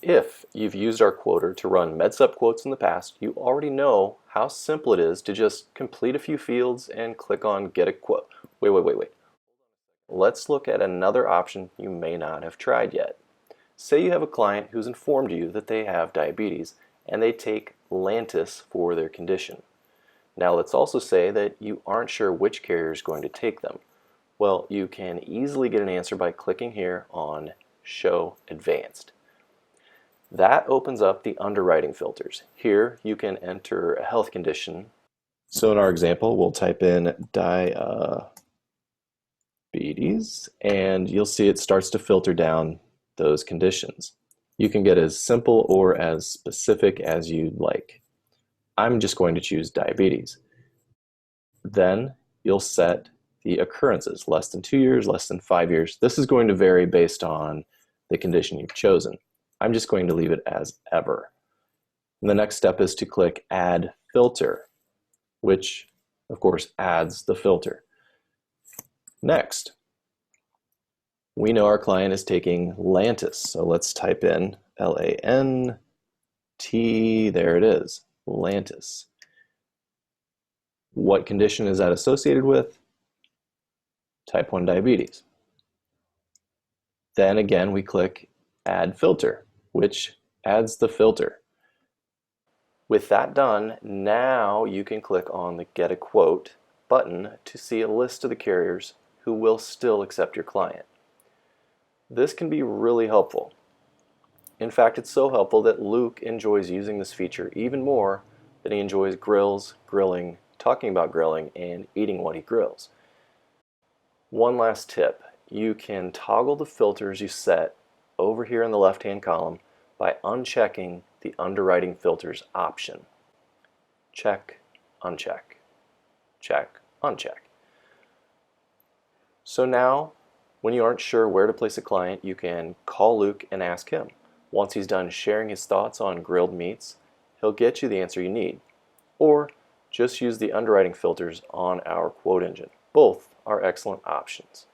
If you've used our quoter to run MedSup quotes in the past, you already know how simple it is to just complete a few fields and click on Get a Quote. Wait. Let's look at another option you may not have tried yet. Say you have a client who's informed you that they have diabetes and they take Lantus for their condition. Now let's also say that you aren't sure which carrier is going to take them. Well, you can easily get an answer by clicking here on Show Advanced. That opens up the underwriting filters. Here you can enter a health condition. So in our example, we'll type in diabetes, and you'll see it starts to filter down those conditions. You can get as simple or as specific as you'd like. I'm just going to choose diabetes. Then you'll set the occurrences, less than 2 years, less than 5 years. This is going to vary based on the condition you've chosen. I'm just going to leave it as ever. And the next step is to click Add Filter, which of course adds the filter. Next, we know our client is taking Lantus, so let's type in L-A-N-T, there it is, Lantus. What condition is that associated with? Type 1 diabetes. Then again, we click Add Filter, which adds the filter. With that done, now you can click on the Get a Quote button to see a list of the carriers who will still accept your client. This can be really helpful. In fact, it's so helpful that Luke enjoys using this feature even more than he enjoys grills, grilling, talking about grilling, and eating what he grills. One last tip, you can toggle the filters you set over here in the left-hand column by unchecking the underwriting filters option. Check, uncheck, check, uncheck. So now, when you aren't sure where to place a client, you can call Luke and ask him. Once he's done sharing his thoughts on grilled meats, he'll get you the answer you need. Or just use the underwriting filters on our quote engine. Both are excellent options.